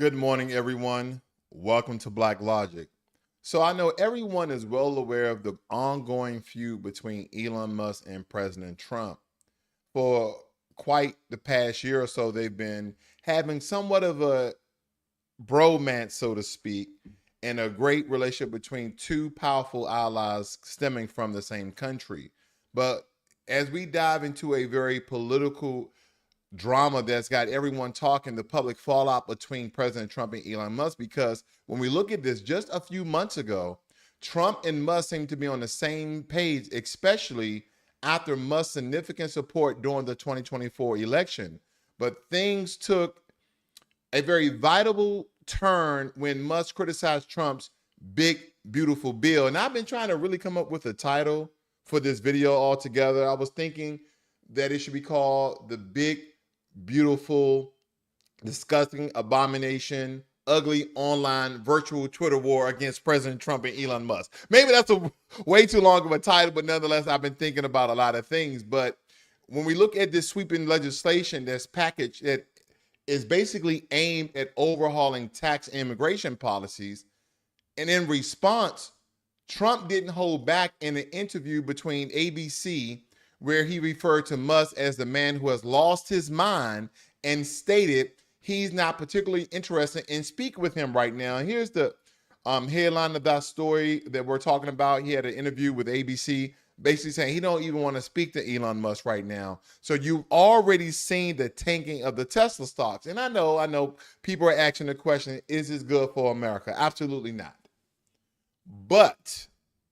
Good morning, everyone. Welcome to Blacklogic. So I know everyone is well aware of the ongoing feud between Elon Musk and President Trump. For quite the past year or so, they've been having somewhat of a bromance, so to speak, and a great relationship between two powerful allies stemming from the same country. But as we dive into a very political drama that's got everyone talking, the public fallout between President Trump and Elon Musk, because when we look at this just a few months ago, Trump and Musk seem to be on the same page, especially after Musk's significant support during the 2024 election. But things took a very vital turn when Musk criticized Trump's big, beautiful bill. And I've been trying to really come up with a title for this video altogether. I was thinking that it should be called the Big, Beautiful, Disgusting, Abomination, Ugly Online Virtual Twitter War against President Trump and Elon Musk. Maybe that's a way too long of a title, but nonetheless, I've been thinking about a lot of things. But when we look at this sweeping legislation that's packaged that is basically aimed at overhauling tax and immigration policies, and in response, Trump didn't hold back in an interview between ABC where he referred to Musk as the man who has lost his mind and stated he's not particularly interested in speaking with him right now. And here's the headline of that story that we're talking about. He had an interview with ABC basically saying he don't even want to speak to Elon Musk right now. So you've already seen the tanking of the Tesla stocks. And I know people are asking the question, is this good for America? Absolutely not. But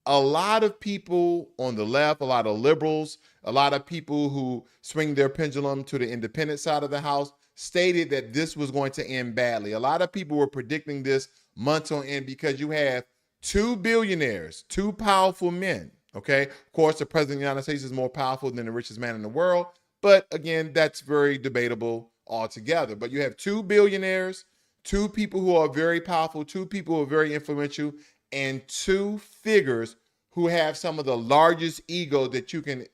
a lot of people on the left, a lot of liberals, a lot of people who swing their pendulum to the independent side of the house stated that this was going to end badly. A lot of people were predicting this months on end because you have two billionaires, two powerful men. Okay. Of course, the president of the United States is more powerful than the richest man in the world. But again, that's very debatable altogether. But you have two billionaires, two people who are very powerful, two people who are very influential, and two figures who have some of the largest ego that you can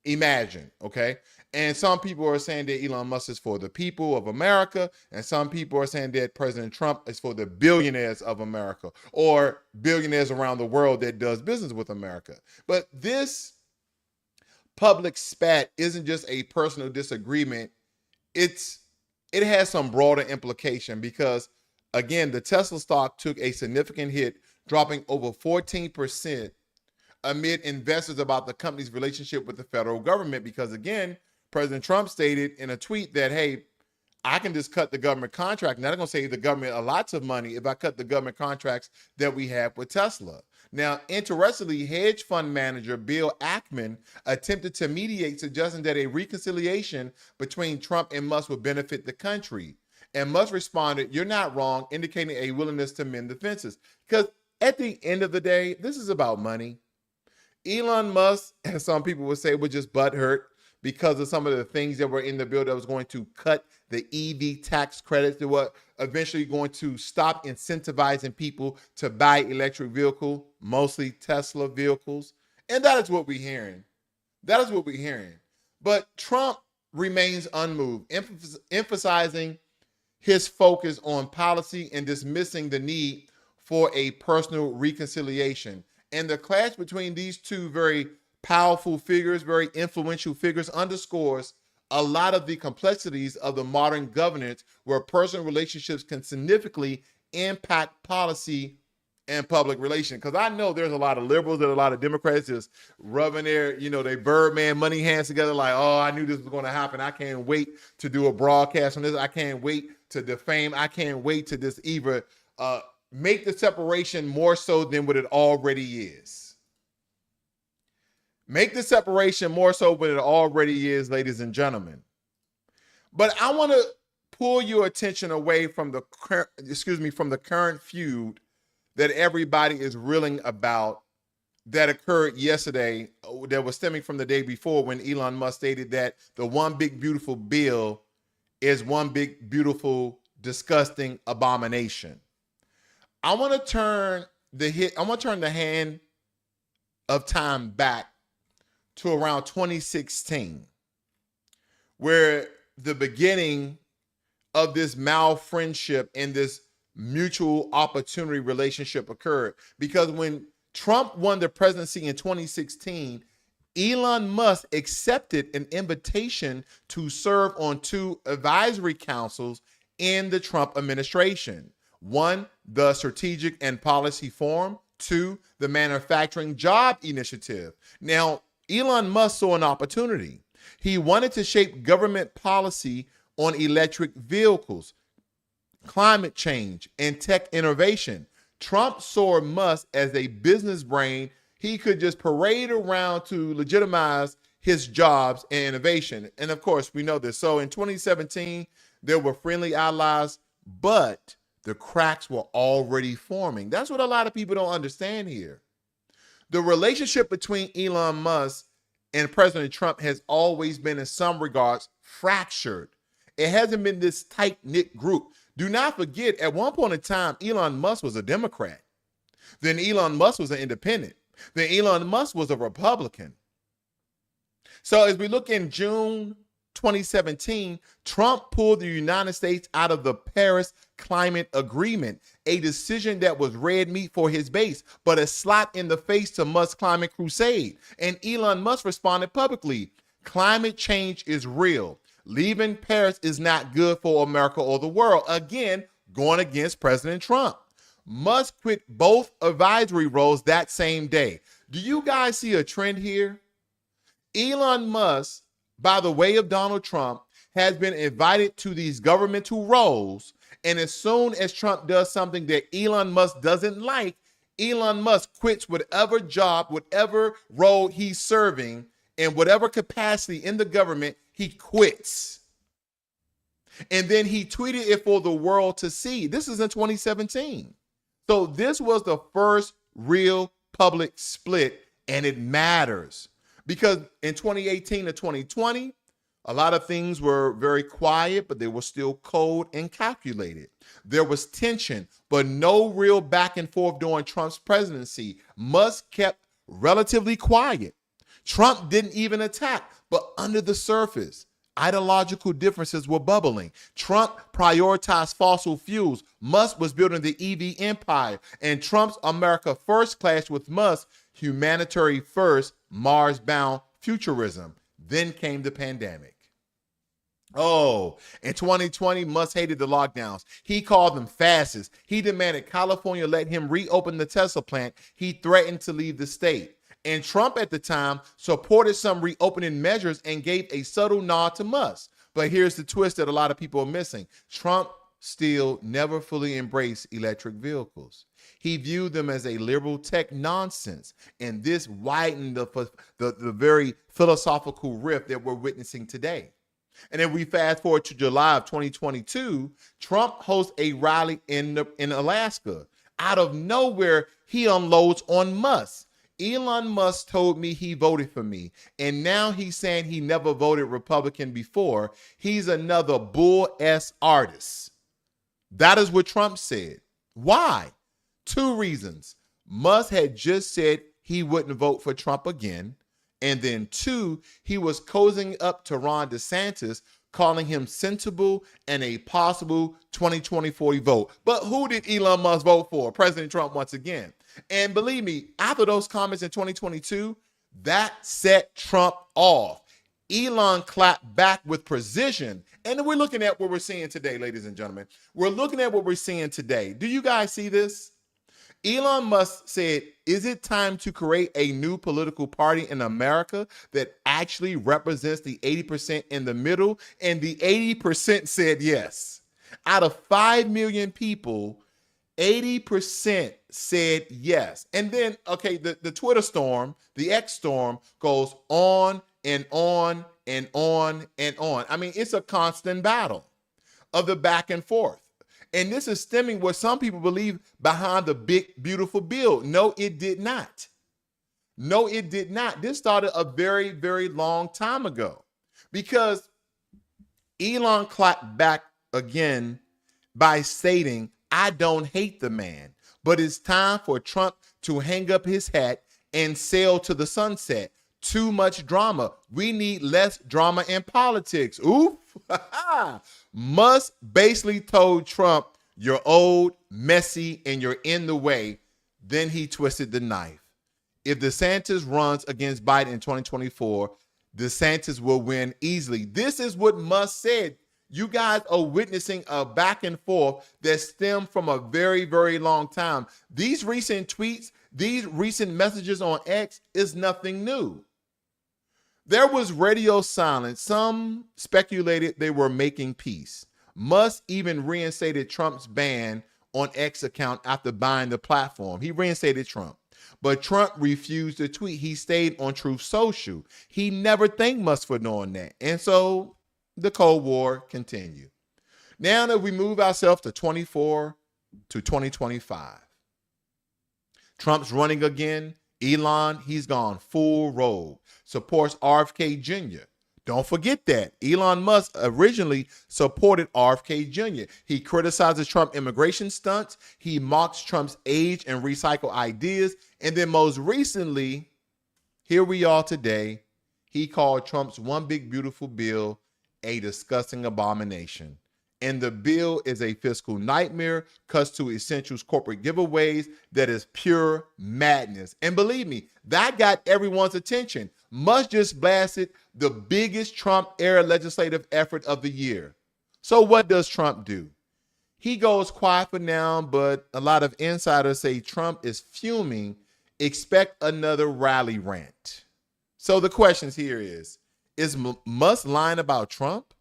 imagine, okay? And some people are saying that Elon Musk is for the people of America, and some people are saying that President Trump is for the billionaires of America or billionaires around the world that does business with America. But this public spat isn't just a personal disagreement. It has some broader implication because, again, the Tesla stock took a significant hit, dropping over 14% amid investors about the company's relationship with the federal government. Because again, President Trump stated in a tweet that, hey, I can just cut the government contract. Now they're going to save the government a lots of money if I cut the government contracts that we have with Tesla. Now, interestingly, hedge fund manager Bill Ackman attempted to mediate, suggesting that a reconciliation between Trump and Musk would benefit the country. And Musk responded, "You're not wrong," indicating a willingness to mend the fences. Because at the end of the day, this is about money. Elon Musk, as some people would say, was just butthurt because of some of the things that were in the bill that was going to cut the EV tax credits that were eventually going to stop incentivizing people to buy electric vehicles, mostly Tesla vehicles. And that is what we're hearing. That is what we're hearing. But Trump remains unmoved, emphasizing his focus on policy and dismissing the need for a personal reconciliation. And the clash between these two very powerful figures, very influential figures, underscores a lot of the complexities of the modern governance where personal relationships can significantly impact policy and public relations. Because I know there's a lot of liberals and a lot of Democrats just rubbing their, they Birdman money hands together like, oh, I knew this was going to happen. I can't wait to do a broadcast on this. I can't wait to defame. I can't wait to just either make the separation more so than what it already is. Make the separation more so than it already is, ladies and gentlemen. But I want to pull your attention away from the current feud that everybody is reeling about that occurred yesterday, that was stemming from the day before when Elon Musk stated that the one big beautiful bill is one big beautiful disgusting abomination. I want to turn the hand of time back to around 2016, where the beginning of this malfriendship and this mutual opportunity relationship occurred. Because when Trump won the presidency in 2016, Elon Musk accepted an invitation to serve on two advisory councils in the Trump administration. One, the Strategic and Policy Forum. Two, the Manufacturing Job Initiative. Now, Elon Musk saw an opportunity. He wanted to shape government policy on electric vehicles, climate change, and tech innovation. Trump saw Musk as a business brain he could just parade around to legitimize his jobs and innovation. And of course, we know this. So in 2017, there were friendly allies, but the cracks were already forming. That's what a lot of people don't understand here. The relationship between Elon Musk and President Trump has always been, in some regards, fractured. It hasn't been this tight-knit group. Do not forget, at one point in time, Elon Musk was a Democrat. Then Elon Musk was an independent. Then Elon Musk was a Republican. So as we look in June 2017, Trump pulled the United States out of the Paris Climate Agreement, a decision that was red meat for his base, but a slap in the face to Musk's climate crusade. And Elon Musk responded publicly, "Climate change is real. Leaving Paris is not good for America or the world." Again, going against President Trump. Musk quit both advisory roles that same day. Do you guys see a trend here? Elon Musk, by the way of Donald Trump, has been invited to these governmental roles, and as soon as Trump does something that Elon Musk doesn't like, Elon Musk quits whatever job, whatever role he's serving, in whatever capacity in the government, he quits. And then he tweeted it for the world to see. This is in 2017. So this was the first real public split, and it matters. Because in 2018 to 2020, a lot of things were very quiet, but they were still cold and calculated. There was tension, but no real back and forth during Trump's presidency. Musk kept relatively quiet. Trump didn't even attack, but under the surface, ideological differences were bubbling. Trump prioritized fossil fuels. Musk was building the EV empire. And Trump's America First clashed with Musk's humanitarian first, Mars-bound futurism. Then came the pandemic. Oh, in 2020, Musk hated the lockdowns. He called them fascists. He demanded California let him reopen the Tesla plant. He threatened to leave the state. And Trump at the time supported some reopening measures and gave a subtle nod to Musk. But here's the twist that a lot of people are missing. Trump still never fully embraced electric vehicles. He viewed them as a liberal tech nonsense. And this widened the very philosophical rift that we're witnessing today. And then we fast forward to July of 2022, Trump hosts a rally in Alaska. Out of nowhere, he unloads on Musk. Elon Musk told me he voted for me, and now he's saying he never voted Republican before. He's another bull-ass artist. That is what Trump said. Why? Two reasons. Musk had just said he wouldn't vote for Trump again, and then two, he was cozying up to Ron DeSantis, calling him sensible and a possible 2024 vote. But who did Elon Musk vote for? President Trump once again. And believe me, after those comments in 2022, that set Trump off. Elon clapped back with precision. And we're looking at what we're seeing today, ladies and gentlemen. We're looking at what we're seeing today. Do you guys see this? Elon Musk said, "Is it time to create a new political party in America that actually represents the 80% in the middle?" And the 80% said yes. Out of 5 million people, 80% said yes. And then, okay, the Twitter storm, the X storm goes on and on and on and on. I mean, it's a constant battle of the back and forth. And this is stemming what some people believe behind the big, beautiful bill. No, it did not. No, it did not. This started a very, very long time ago because Elon clapped back again by stating, "I don't hate the man, but it's time for Trump to hang up his hat and sail to the sunset. Too much drama. We need less drama in politics." Oof. Musk basically told Trump, "You're old messy, and you're in the way. Then he twisted the knife. If DeSantis runs against Biden in 2024, DeSantis will win easily. This is what Musk said. You guys are witnessing a back and forth that stemmed from a very, very long time. These recent tweets, these recent messages on X is nothing new. There was radio silence. Some speculated they were making peace. Musk even reinstated Trump's ban on X account after buying the platform. He reinstated Trump. But Trump refused to tweet. He stayed on Truth Social. He never thanked Musk for doing that. And so the Cold War continued. Now that we move ourselves to 24 to 2025, Trump's running again. Elon, he's gone full rogue. Supports RFK Jr. Don't forget that. Elon Musk originally supported RFK Jr. He criticizes Trump immigration stunts. He mocks Trump's age and recycle ideas. And then most recently, here we are today, he called Trump's One Big Beautiful Bill a disgusting abomination. And the bill is a fiscal nightmare, cuts to essentials corporate giveaways that is pure madness. And believe me, that got everyone's attention. Musk just blasted the biggest Trump-era legislative effort of the year. So what does Trump do? He goes quiet for now, but a lot of insiders say Trump is fuming. Expect another rally rant. So the questions here is Musk lying about Trump?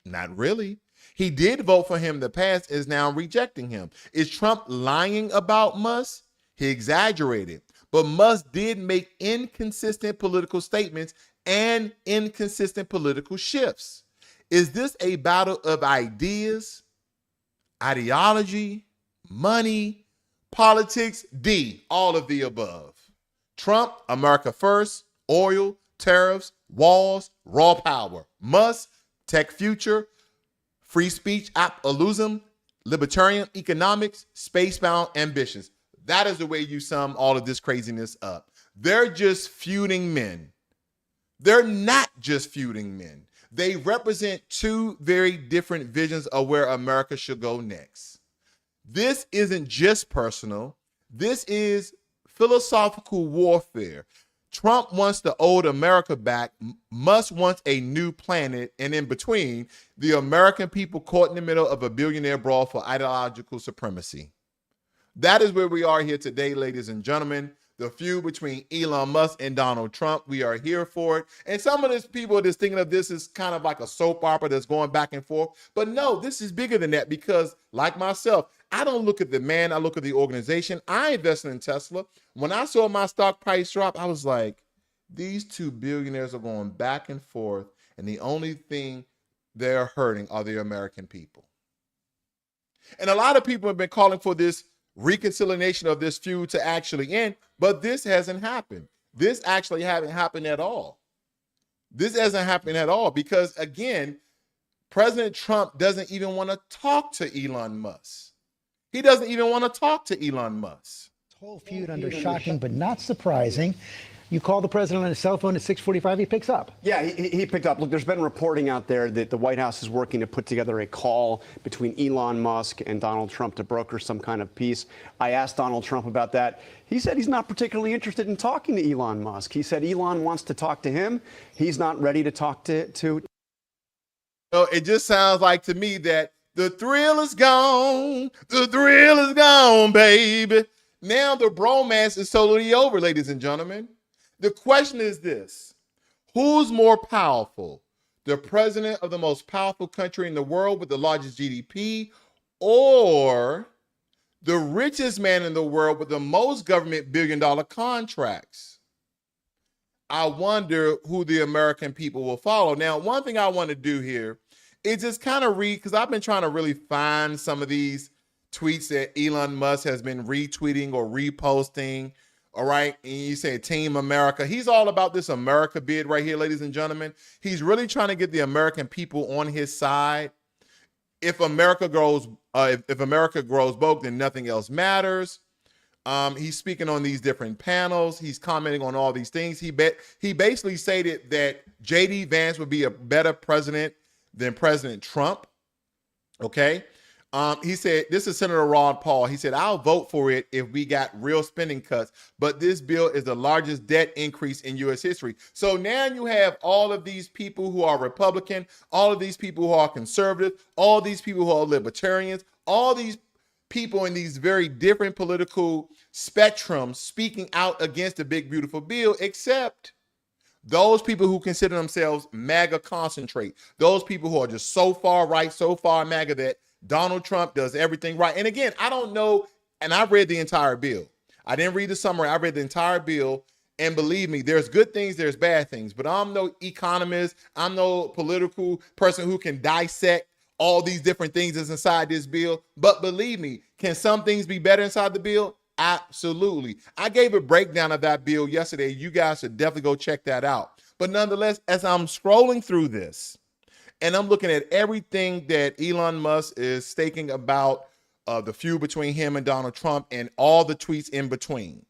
Not really. He did vote for him in the past, is now rejecting him. Is Trump lying about Musk? He exaggerated. But Musk did make inconsistent political statements and inconsistent political shifts. Is this a battle of ideas, ideology, money, politics? D, all of the above. Trump, America first, oil, tariffs, walls, raw power. Musk, tech future, free speech, absolutism, libertarian economics, spacebound ambitions. That is the way you sum all of this craziness up. They're just feuding men. They're not just feuding men. They represent two very different visions of where America should go next. This isn't just personal. This is philosophical warfare. Trump wants the old America back. Musk wants a new planet. And in between, the American people caught in the middle of a billionaire brawl for ideological supremacy. That is where we are here today, ladies and gentlemen. The feud between Elon Musk and Donald Trump. We are here for it. And some of these people are just thinking of this as kind of like a soap opera that's going back and forth. But no, this is bigger than that because, like myself, I don't look at the man, I look at the organization. I invested in Tesla. When I saw my stock price drop, I was like, these two billionaires are going back and forth, and the only thing they're hurting are the American people. And a lot of people have been calling for this reconciliation of this feud to actually end, but this hasn't happened. This actually hasn't happened at all. This hasn't happened at all because, again, President Trump doesn't even want to talk to Elon Musk. He doesn't even want to talk to Elon Musk. Whole feud under shocking but not surprising. You call the president on his cell phone at 6:45, he picks up. Yeah, he picked up. Look, there's been reporting out there that the White House is working to put together a call between Elon Musk and Donald Trump to broker some kind of peace. I asked Donald Trump about that. He said he's not particularly interested in talking to Elon Musk. He said Elon wants to talk to him. He's not ready to talk to. So it just sounds like to me that the thrill is gone. The thrill is gone, baby. Now the bromance is totally over, ladies and gentlemen. The question is this: who's more powerful? The president of the most powerful country in the world with the largest GDP, or the richest man in the world with the most government billion-dollar contracts? I wonder who the American people will follow. Now, one thing I want to do here is just kind of read, because I've been trying to really find some of these tweets that Elon Musk has been retweeting or reposting. All right. And you say Team America. He's all about this America bid right here, ladies and gentlemen. He's really trying to get the American people on his side. If America grows, if America grows broke, then nothing else matters. He's speaking on these different panels. He's commenting on all these things. He basically stated that J.D. Vance would be a better president than President Trump. Okay. He said, this is Senator Ron Paul. He said, I'll vote for it if we got real spending cuts, but this bill is the largest debt increase in U.S. history. So now you have all of these people who are Republican, all of these people who are conservative, all these people who are libertarians, all these people in these very different political spectrums speaking out against the big, beautiful bill, except those people who consider themselves MAGA concentrate, those people who are just so far right, so far MAGA that Donald Trump does everything right. And again, I don't know, and I read the entire bill. I didn't read the summary. I read the entire bill. And believe me, there's good things, there's bad things. But I'm no economist. I'm no political person who can dissect all these different things that's inside this bill. But believe me, can some things be better inside the bill? Absolutely. I gave a breakdown of that bill yesterday. You guys should definitely go check that out. But nonetheless, as I'm scrolling through this and I'm looking at everything that Elon Musk is stating about the feud between him and Donald Trump and all the tweets in between,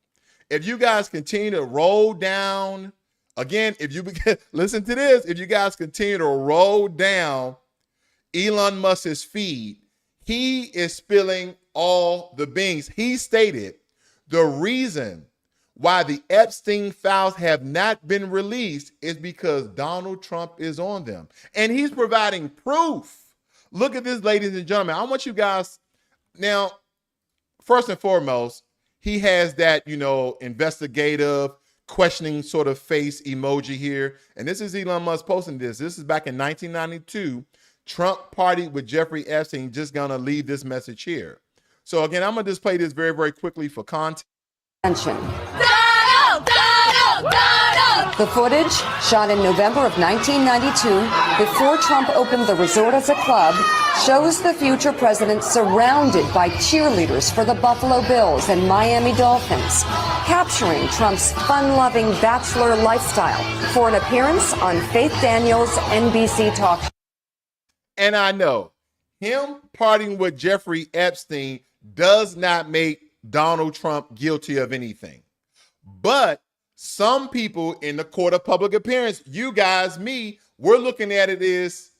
if you guys continue to roll down, again, if you listen to this, if you guys continue to roll down Elon Musk's feed, he is spilling all the beans. He stated the reason why the Epstein files have not been released is because Donald Trump is on them. And he's providing proof. Look at this, ladies and gentlemen. I want you guys, now, first and foremost, he has that, investigative, questioning sort of face emoji here. And this is Elon Musk posting this. This is back in 1992. Trump partied with Jeffrey Epstein, just gonna leave this message here. So again, I'm gonna just play this very, very quickly for content. Donald! The footage, shot in November of 1992, before Trump opened the resort as a club, shows the future president surrounded by cheerleaders for the Buffalo Bills and Miami Dolphins, capturing Trump's fun-loving bachelor lifestyle for an appearance on Faith Daniels' NBC talk show. And I know him partying with Jeffrey Epstein does not make Donald Trump guilty of anything. But some people in the court of public appearance, you guys, me, we're looking at it as,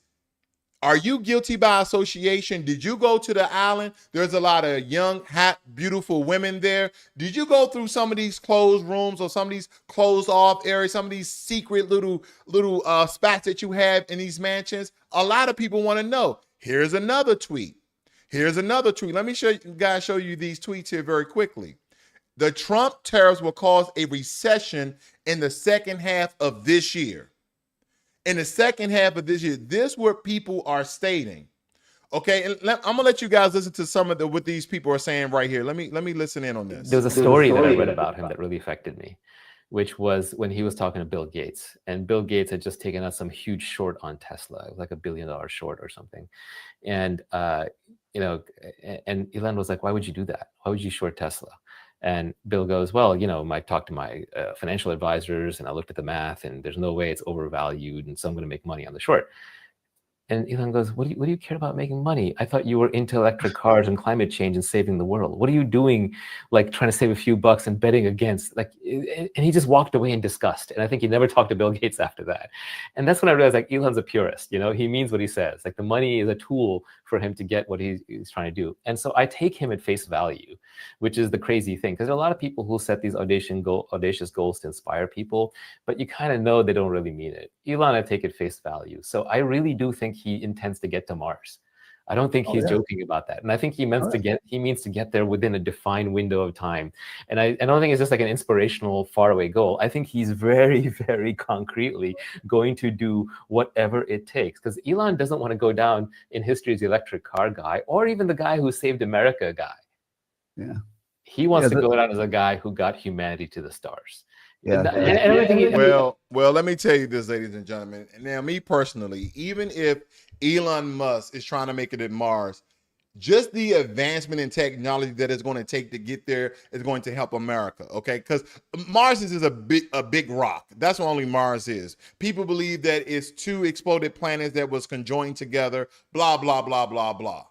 are you guilty by association? Did you go to the island? There's a lot of young, hot, beautiful women there. Did you go through some of these closed rooms or some of these closed off areas, some of these secret little spots that you have in these mansions? A lot of people want to know. Here's another tweet. Let me show you these tweets here very quickly. The Trump tariffs will cause a recession in the second half of this year. This is what people are stating. Okay, and I'm gonna let you guys listen to some of what these people are saying right here. Let me listen in on this. There was a story that I read about him that really affected me, which was when he was talking to Bill Gates, and Bill Gates had just taken out some huge short on Tesla. It was like $1 billion short or something, and and Elon was like, "Why would you do that? Why would you short Tesla?" And Bill goes, "Well, I talked to my financial advisors and I looked at the math and there's no way it's overvalued. And so I'm going to make money on the short." And Elon goes, what do you care about making money? I thought you were into electric cars and climate change and saving the world. What are you doing, like trying to save a few bucks and betting against? And he just walked away in disgust. And I think he never talked to Bill Gates after that. And that's when I realized, Elon's a purist. He means what he says. The money is a tool for him to get what he's trying to do. And so I take him at face value, which is the crazy thing. Because there are a lot of people who set these audacious goals to inspire people, but you kind of know they don't really mean it. Elon, I take at face value. So I really do think he intends to get to Mars. I don't think he's joking about that. And I think he means to get there within a defined window of time. And I don't think it's just like an inspirational faraway goal. I think he's very, very concretely going to do whatever it takes. Because Elon doesn't want to go down in history as the electric car guy or even the guy who saved America guy. Yeah. He wants to go down as a guy who got humanity to the stars. Yeah. Well, let me tell you this, ladies and gentlemen. Now, me personally, even if Elon Musk is trying to make it at Mars, just the advancement in technology that it's going to take to get there is going to help America, okay? Because Mars is a big rock. That's what only Mars is. People believe that it's two exploded planets that was conjoined together, blah, blah, blah, blah, blah.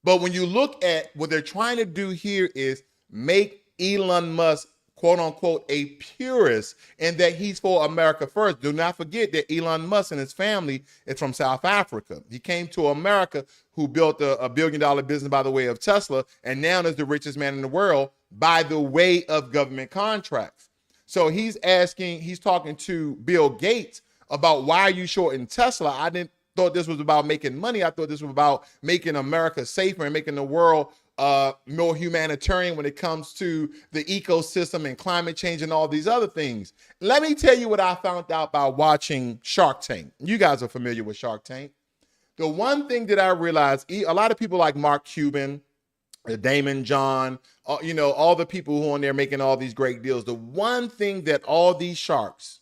But when you look at what they're trying to do here is make Elon Musk quote unquote, a purist and that he's for America first. Do not forget that Elon Musk and his family is from South Africa. He came to America, who built a $1 billion business by the way of Tesla, and now is the richest man in the world by the way of government contracts. So he's talking to Bill Gates about, why are you shorting Tesla? I didn't thought this was about making money. I thought this was about making America safer and making the world more humanitarian when it comes to the ecosystem and climate change and all these other things. Let me tell you what I found out by watching Shark Tank. You guys are familiar with Shark Tank. The one thing that I realized, a lot of people like Mark Cuban, Damon John, all the people who are on there making all these great deals. The one thing that all these sharks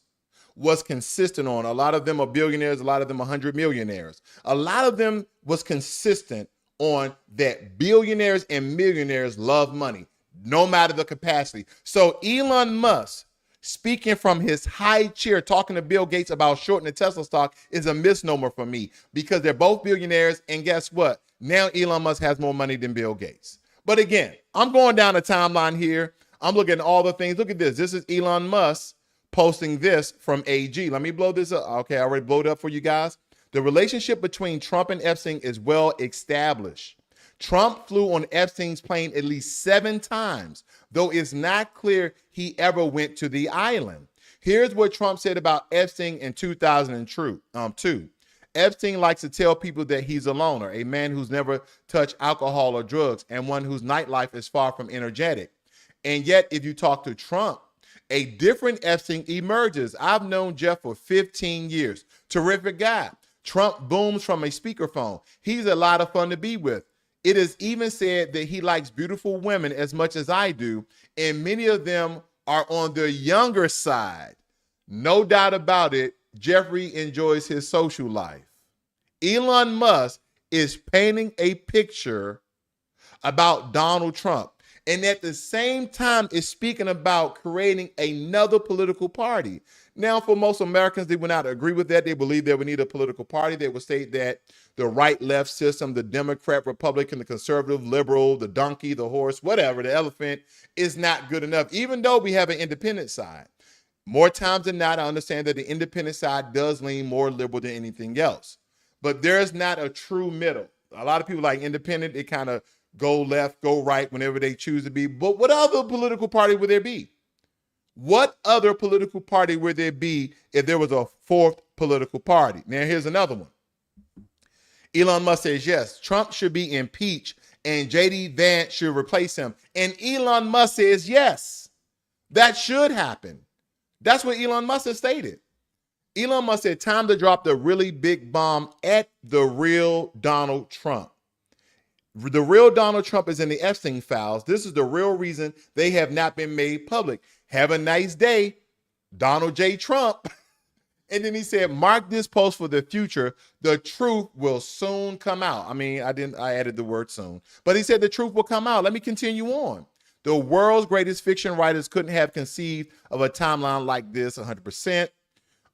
was consistent on, a lot of them are billionaires, a lot of them are 100 millionaires. A lot of them was consistent on that billionaires and millionaires love money, no matter the capacity. So Elon Musk, speaking from his high chair, talking to Bill Gates about shorting the Tesla stock, is a misnomer for me, because they're both billionaires. And guess what? Now Elon Musk has more money than Bill Gates. But again, I'm going down the timeline here. I'm looking at all the things. Look at this. This is Elon Musk posting this from AG. Let me blow this up. Okay, I already blew it up for you guys. The relationship between Trump and Epstein is well established. Trump flew on Epstein's plane at least 7 times, though it's not clear he ever went to the island. Here's what Trump said about Epstein in 2002. Epstein likes to tell people that he's a loner, a man who's never touched alcohol or drugs, and one whose nightlife is far from energetic. And yet, if you talk to Trump, a different Epstein emerges. I've known Jeff for 15 years. Terrific guy. Trump booms from a speakerphone. He's a lot of fun to be with. It is even said that he likes beautiful women as much as I do, and many of them are on the younger side. No doubt about it, Jeffrey enjoys his social life. Elon Musk is painting a picture about Donald Trump, and at the same time is speaking about creating another political party. Now, for most Americans, they would not agree with that. They believe that we need a political party. They would state that the right-left system, the Democrat, Republican, the conservative, liberal, the donkey, the horse, whatever, the elephant, is not good enough, even though we have an independent side. More times than not, I understand that the independent side does lean more liberal than anything else. But there's not a true middle. A lot of people like independent, they kind of go left, go right whenever they choose to be. But what other political party would there be? What other political party would there be if there was a fourth political party? Now, here's another one. Elon Musk says, yes, Trump should be impeached and J.D. Vance should replace him. And Elon Musk says, yes, that should happen. That's what Elon Musk has stated. Elon Musk said, time to drop the really big bomb at the real Donald Trump. The real Donald Trump is in the Epstein files. This is the real reason they have not been made public. Have a nice day, Donald J. Trump. And then he said, mark this post for the future. The truth will soon come out. I mean, I added the word soon. But he said the truth will come out. Let me continue on. The world's greatest fiction writers couldn't have conceived of a timeline like this 100%.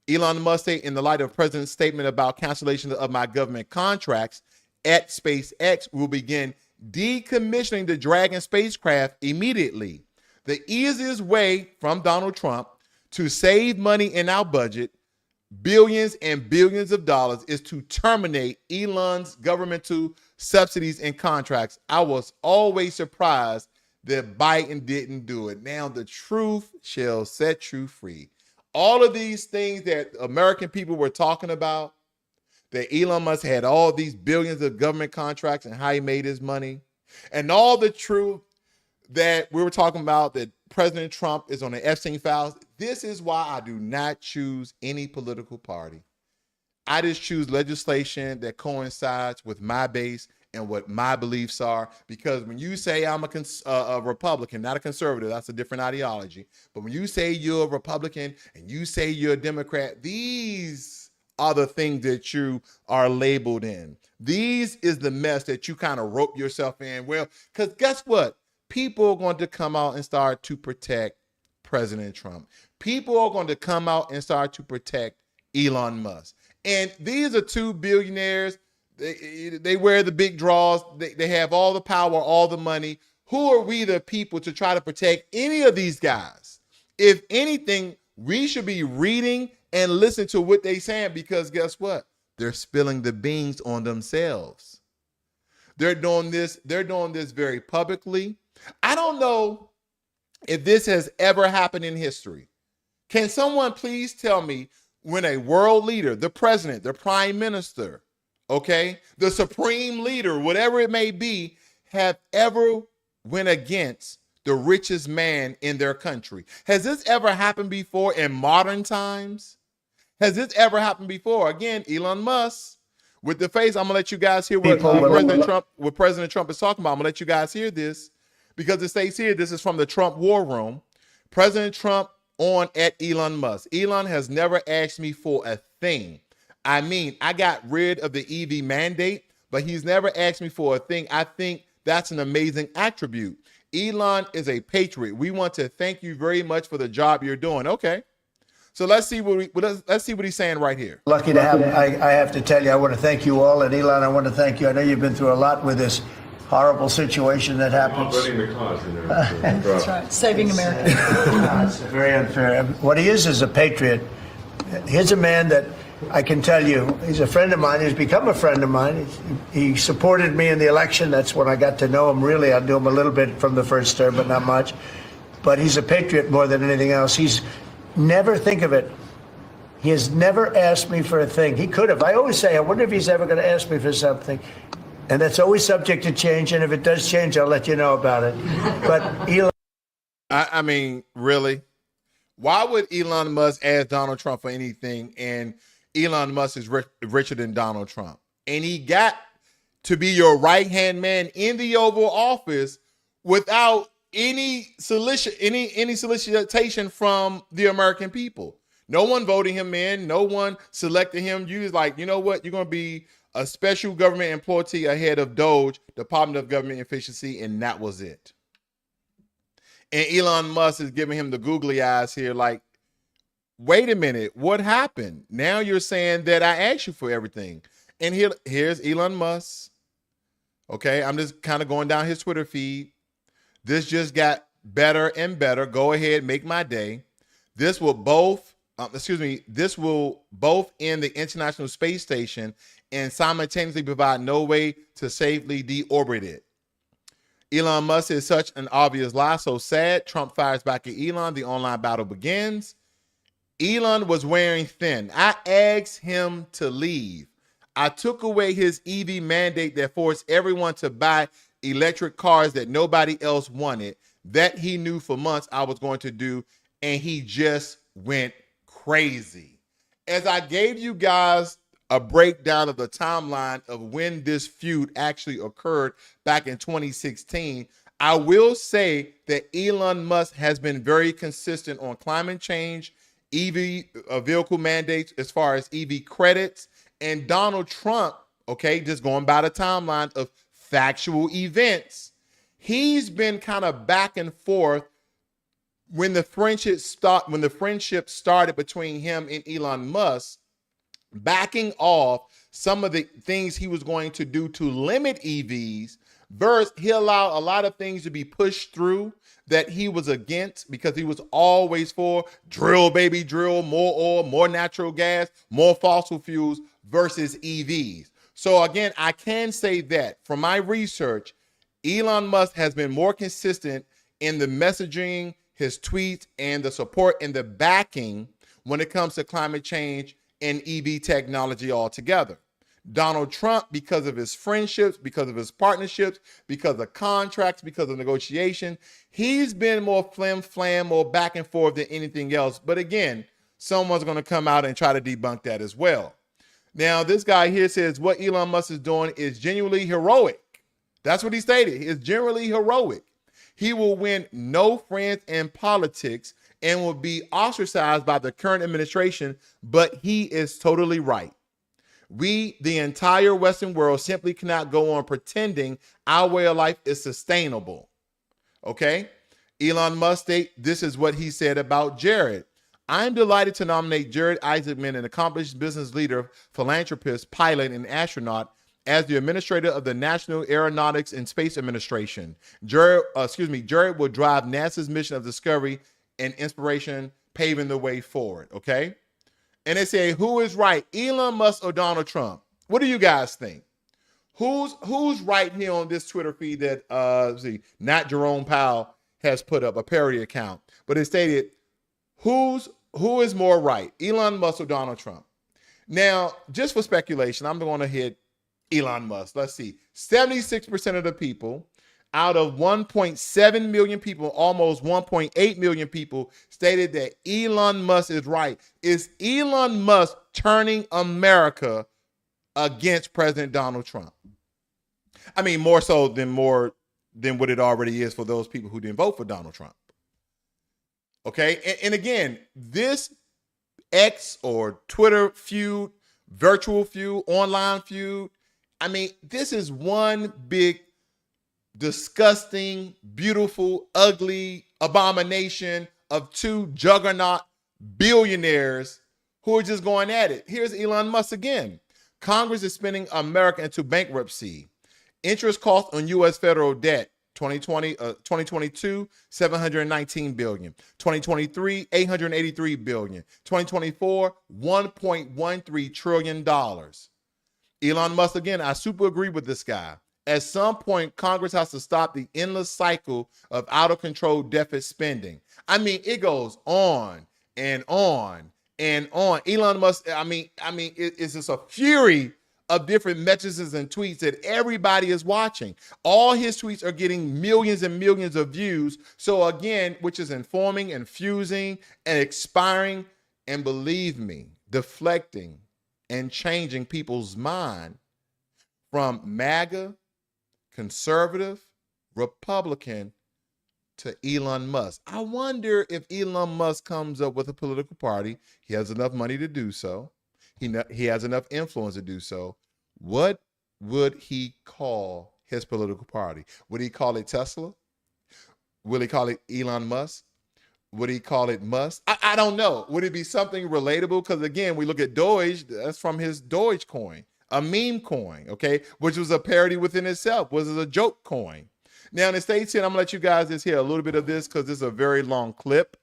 Elon Musk said, in the light of President's statement about cancellation of my government contracts at SpaceX, will begin decommissioning the Dragon spacecraft immediately. The easiest way from Donald Trump to save money in our budget, billions and billions of dollars, is to terminate Elon's governmental subsidies and contracts. I was always surprised that Biden didn't do it. Now the truth shall set you free. All of these things that American people were talking about, that Elon Musk had all these billions of government contracts and how he made his money, and all the truth that we were talking about, that President Trump is on the Epstein files. This is why I do not choose any political party. I just choose legislation that coincides with my base and what my beliefs are. Because when you say I'm a Republican, not a conservative, that's a different ideology. But when you say you're a Republican and you say you're a Democrat, these are the things that you are labeled in. These is the mess that you kind of rope yourself in. Well, because guess what? People are going to come out and start to protect President Trump. People are going to come out and start to protect Elon Musk. And these are two billionaires. They wear the big draws. They have all the power, all the money. who are we the people to try to protect any of these guys? If anything, we should be reading and listening to what they're saying, because guess what? They're spilling the beans on themselves. They're doing this very publicly. I don't know if this has ever happened in history. Can someone please tell me when a world leader, the president, the prime minister, okay, the supreme leader, whatever it may be, have ever went against the richest man in their country? Has this ever happened before in modern times? Has this ever happened before? Again, Elon Musk with the face. I'm gonna let you guys hear what President Trump is talking about. I'm gonna let you guys hear this because it states here, this is from the Trump War Room. President Trump on at Elon Musk. Elon has never asked me for a thing. I mean, I got rid of the EV mandate, but he's never asked me for a thing. I think that's an amazing attribute. Elon is a patriot. We want to thank you very much for the job you're doing. Okay. So let's see what he's saying right here. Lucky to have, I have to tell you, I want to thank you all. And Elon, I want to thank you. I know you've been through a lot with this horrible situation that happens. Running the cause in there. That's right. Saving America. It's very unfair. What he is a patriot. He's a man that I can tell you, he's a friend of mine. He's become a friend of mine. He supported me in the election. That's when I got to know him. Really, I knew him a little bit from the first term, but not much. But he's a patriot more than anything else. He's never, think of it, he has never asked me for a thing. He could have. I always say, I wonder if he's ever going to ask me for something. And that's always subject to change. And if it does change, I'll let you know about it. But Elon. I mean, really? Why would Elon Musk ask Donald Trump for anything? And Elon Musk is richer than Donald Trump. And he got to be your right-hand man in the Oval Office without any solicitation from the American people. No one voting him in. No one selected him. You was like, you know what? You're going to be a special government employee ahead of DOGE, Department of Government Efficiency, and that was it. And Elon Musk is giving him the googly eyes here like, wait a minute, what happened? Now you're saying that I asked you for everything. And here's Elon Musk. Okay, I'm just kind of going down his Twitter feed. This just got better and better. Go ahead, make my day. This will both end the International Space Station and simultaneously provide no way to safely deorbit it. Elon Musk is such an obvious lie, so sad. Trump fires back at Elon. The online battle begins. Elon was wearing thin. I asked him to leave. I took away his EV mandate that forced everyone to buy electric cars that nobody else wanted, that he knew for months I was going to do, and he just went crazy. As I gave you guys a breakdown of the timeline of when this feud actually occurred back in 2016, I will say that Elon Musk has been very consistent on climate change, EV vehicle mandates as far as EV credits, and Donald Trump, okay, just going by the timeline of factual events, he's been kind of back and forth when the friendship started between him and Elon Musk, backing off some of the things he was going to do to limit EVs, versus he allowed a lot of things to be pushed through that he was against because he was always for drill, baby, drill, more oil, more natural gas, more fossil fuels versus EVs. So again, I can say that from my research, Elon Musk has been more consistent in the messaging, his tweets, and the support and the backing when it comes to climate change and EV technology altogether. Donald Trump, because of his friendships, because of his partnerships, because of contracts, because of negotiation, he's been more flim-flam, more back and forth than anything else. But again, someone's going to come out and try to debunk that as well. Now, this guy here says what Elon Musk is doing is genuinely heroic. That's what he stated. It's generally heroic. He will win no friends in politics and will be ostracized by the current administration, but he is totally right. We, the entire Western world, simply cannot go on pretending our way of life is sustainable. Okay? Elon Musk this is what he said about Jared. I'm delighted to nominate Jared Isaacman, an accomplished business leader, philanthropist, pilot, and astronaut, as the administrator of the National Aeronautics and Space Administration. Jared will drive NASA's mission of discovery and inspiration, paving the way forward, okay? And they say, who is right, Elon Musk or Donald Trump? What do you guys think? Who's right here on this Twitter feed that not Jerome Powell has put up, a parody account, but it stated, who is more right, Elon Musk or Donald Trump? Now, just for speculation, I'm going to hit Elon Musk. Let's see. 76% of the people out of 1.7 million people, almost 1.8 million people, stated that Elon Musk is right. Is Elon Musk turning America against President Donald Trump? I mean, more than what it already is for those people who didn't vote for Donald Trump. Okay, and again, this X or Twitter feud, virtual feud, online feud, I mean, this is one big disgusting, beautiful, ugly abomination of two juggernaut billionaires who are just going at it. Here's Elon Musk again. Congress is spending America into bankruptcy. Interest cost on U.S. federal debt, 2022, $719 billion. 2023, $883 billion. 2024, $1.13 trillion. Elon Musk, again, I super agree with this guy. At some point, Congress has to stop the endless cycle of out of control deficit spending. I mean, it goes on and on and on. Elon Musk, it's just a fury of different messages and tweets that everybody is watching. All his tweets are getting millions and millions of views. So again, which is informing and fusing and expiring, and believe me, deflecting and changing people's mind from MAGA, conservative, Republican, to Elon Musk. I wonder if Elon Musk comes up with a political party. He has enough money to do so. He has enough influence to do so. What would he call his political party? Would he call it Tesla? Will he call it Elon Musk? Would he call it Musk? I don't know. Would it be something relatable? Because again, we look at Doge, that's from his Doge coin, a meme coin, okay, which was a parody within itself, was a joke coin. Now in the States here, I'm gonna let you guys just hear a little bit of this because this is a very long clip,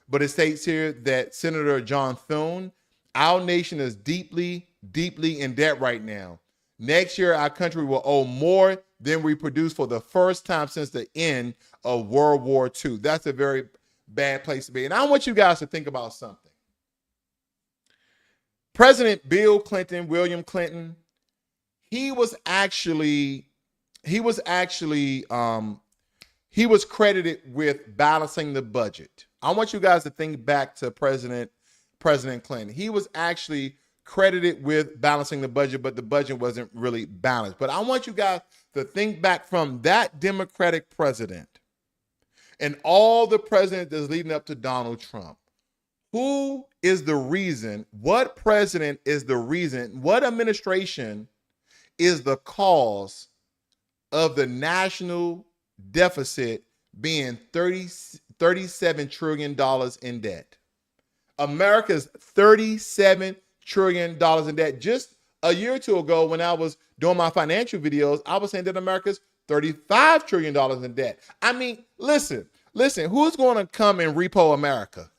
but it states here that Senator John Thune, our nation is deeply, deeply in debt right now. Next year, our country will owe more than we produce for the first time since the end of World War II. That's a very bad place to be. And I want you guys to think about something. President William Clinton, he was credited with balancing the budget. I want you guys to think back to President Clinton. He was actually credited with balancing the budget, but the budget wasn't really balanced. But I want you guys to think back from that Democratic president and all the presidents that's leading up to Donald Trump. Who is the reason? What president is the reason? What administration is the cause of the national deficit being $37 trillion in debt? America's $37 trillion in debt. Just a year or two ago, when I was doing my financial videos, I was saying that America's $35 trillion in debt. I mean, listen, who's going to come and repo America?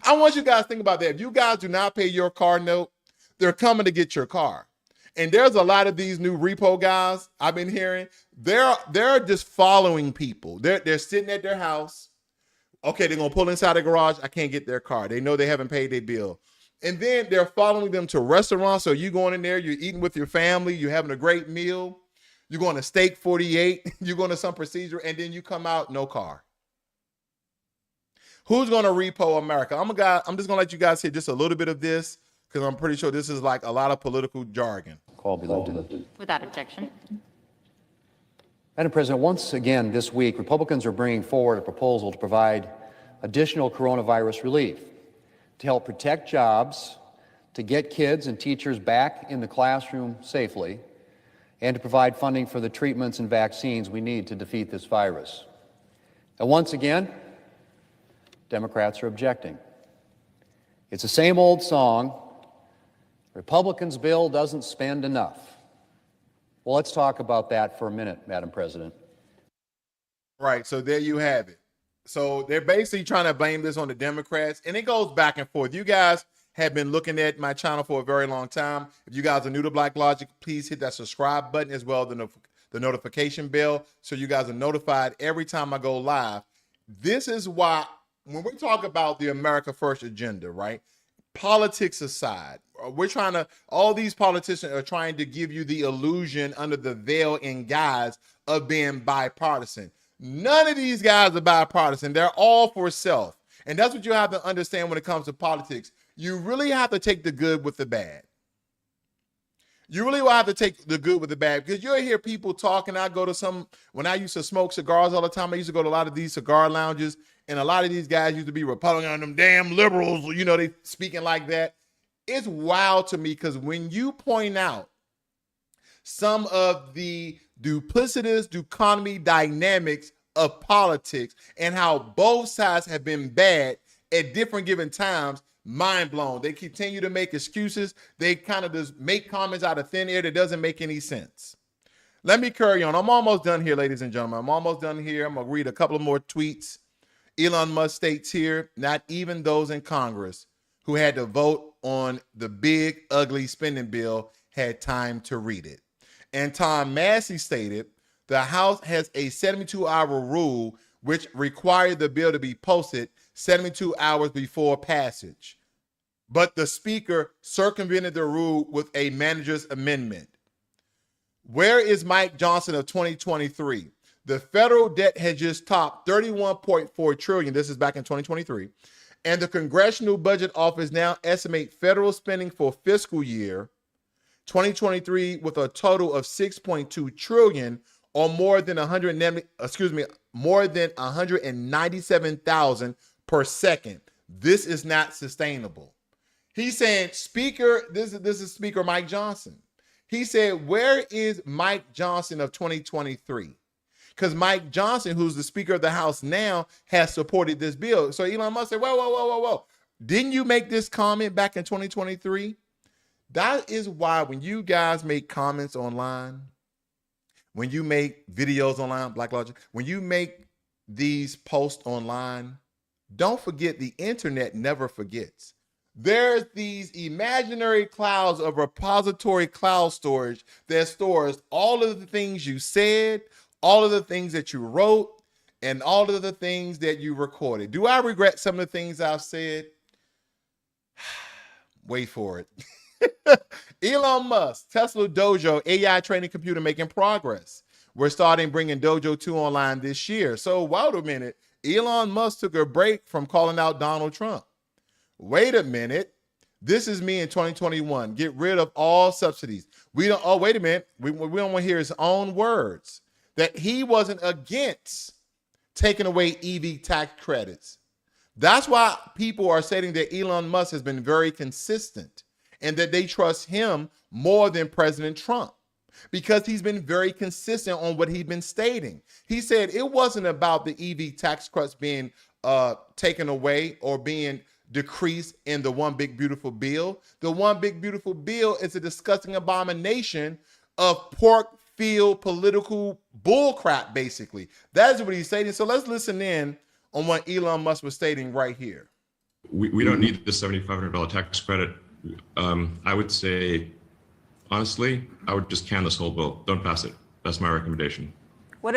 I want you guys to think about that. If you guys do not pay your car note, they're coming to get your car. And there's a lot of these new repo guys I've been hearing. They're just following people. They're sitting at their house. Okay, they're going to pull inside the garage. I can't get their car. They know they haven't paid their bill. And then they're following them to restaurants. So you going in there, you're eating with your family, you're having a great meal. You're going to Steak 48. You're going to some procedure, and then you come out, no car. Who's going to repo America? I'm just going to let you guys hear just a little bit of this because I'm pretty sure this is like a lot of political jargon. Call be lifted. Without objection. Madam President, once again this week, Republicans are bringing forward a proposal to provide additional coronavirus relief to help protect jobs, to get kids and teachers back in the classroom safely, and to provide funding for the treatments and vaccines we need to defeat this virus. And once again, Democrats are objecting. It's the same old song. Republicans' bill doesn't spend enough. Well, let's talk about that for a minute, Madam President. Right. So there you have it. So they're basically trying to blame this on the Democrats, and it goes back and forth. You guys have been looking at my channel for a very long time. If you guys are new to Blacklogic, please hit that subscribe button as well as the notification bell so you guys are notified every time I go live. This is why when we talk about the America First agenda, right? Politics aside, all these politicians are trying to give you the illusion under the veil and guise of being bipartisan. None of these guys are bipartisan. They're all for self. And that's what you have to understand when it comes to politics. You really have to take the good with the bad. You really will have to take the good with the bad, because you'll hear people talking. When I used to smoke cigars all the time, I used to go to a lot of these cigar lounges, and a lot of these guys used to be Republican and them damn liberals, they speaking like that. It's wild to me, because when you point out some of the duplicitous economy dynamics of politics and how both sides have been bad at different given times, mind blown. They continue to make excuses. They kind of just make comments out of thin air that doesn't make any sense. Let me carry on. I'm almost done here, ladies and gentlemen. I'm almost done here. I'm going to read a couple of more tweets. Elon Musk states here, not even those in Congress who had to vote on the big, ugly spending bill had time to read it. And Tom Massey stated, the House has a 72-hour rule which required the bill to be posted 72 hours before passage. But the Speaker circumvented the rule with a manager's amendment. Where is Mike Johnson of 2023? The federal debt had just topped $31.4 trillion. This is back in 2023. And the Congressional Budget Office now estimates federal spending for fiscal year 2023 with a total of $6.2 trillion, or more than 197,000 per second. This is not sustainable. He's saying, Speaker, this is Speaker Mike Johnson. He said, where is Mike Johnson of 2023? Because Mike Johnson, who's the Speaker of the House now, has supported this bill. So Elon Musk said, whoa. Didn't you make this comment back in 2023? That is why when you guys make comments online, when you make videos online, Blacklogic, when you make these posts online, don't forget the internet never forgets. There's these imaginary clouds of repository cloud storage that stores all of the things you said, all of the things that you wrote, and all of the things that you recorded. Do I regret some of the things I've said? Wait for it. Elon Musk, Tesla Dojo, AI training computer making progress. We're starting bringing Dojo 2 online this year. So wait a minute. Elon Musk took a break from calling out Donald Trump. Wait a minute. This is me in 2021. Get rid of all subsidies. Wait a minute. We don't want to hear his own words that he wasn't against taking away EV tax credits. That's why people are saying that Elon Musk has been very consistent and that they trust him more than President Trump, because he's been very consistent on what he's been stating. He said it wasn't about the EV tax cuts being taken away or being decreased in the One Big Beautiful Bill. The One Big Beautiful Bill is a disgusting abomination of pork field political bullcrap, basically. That is what he's stating. So let's listen in on what Elon Musk was stating right here. We don't need the $7,500 tax credit. I would say, honestly, I would just can this whole bill. Don't pass it. That's my recommendation. What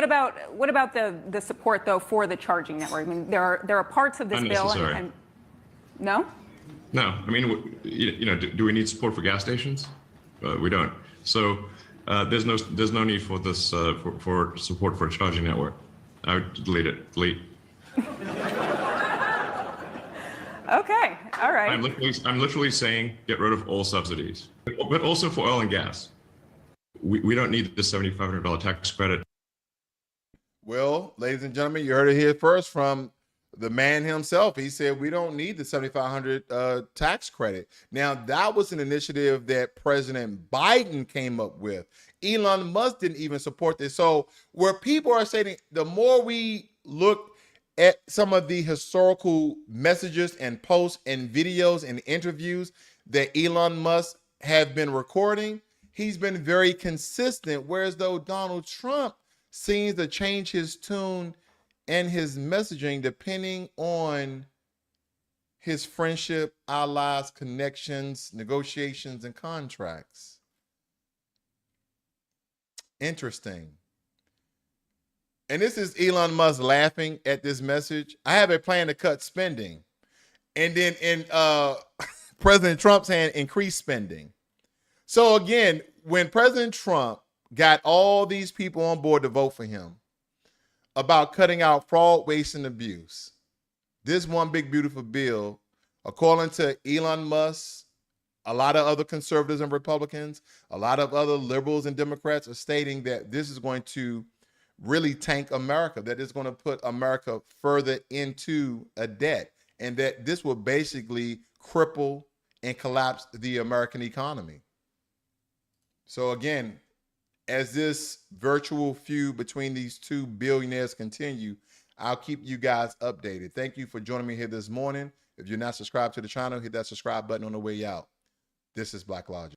about the support though for the charging network? I mean, there are parts of this bill and no. No, I mean, do we need support for gas stations? We don't. So there's no need for this for support for a charging network. I would delete it. Delete. Okay, all right. I'm literally saying get rid of all subsidies, but also for oil and gas. We don't need the $7,500 tax credit. Well, ladies and gentlemen, you heard it here first from the man himself. He said we don't need the $7,500 tax credit. Now, that was an initiative that President Biden came up with. Elon Musk didn't even support this. So where people are saying, the more we look at some of the historical messages and posts and videos and interviews, that Elon Musk have been recording, he's been very consistent, whereas though Donald Trump seems to change his tune and his messaging depending on his friendship, allies, connections, negotiations, and contracts. Interesting. And this is Elon Musk laughing at this message. I have a plan to cut spending. And then in President Trump's hand, increase spending. So again, when President Trump got all these people on board to vote for him about cutting out fraud, waste, and abuse, this one big beautiful bill, according to Elon Musk, a lot of other conservatives and Republicans, a lot of other liberals and Democrats are stating that this is going to really tank America, that it's going to put America further into a debt, and that this will basically cripple and collapse the American economy. So again, as this virtual feud between these two billionaires continue, I'll keep you guys updated. Thank you for joining me here this morning. If you're not subscribed to the channel, hit that subscribe button on the way out. This is Blacklogic.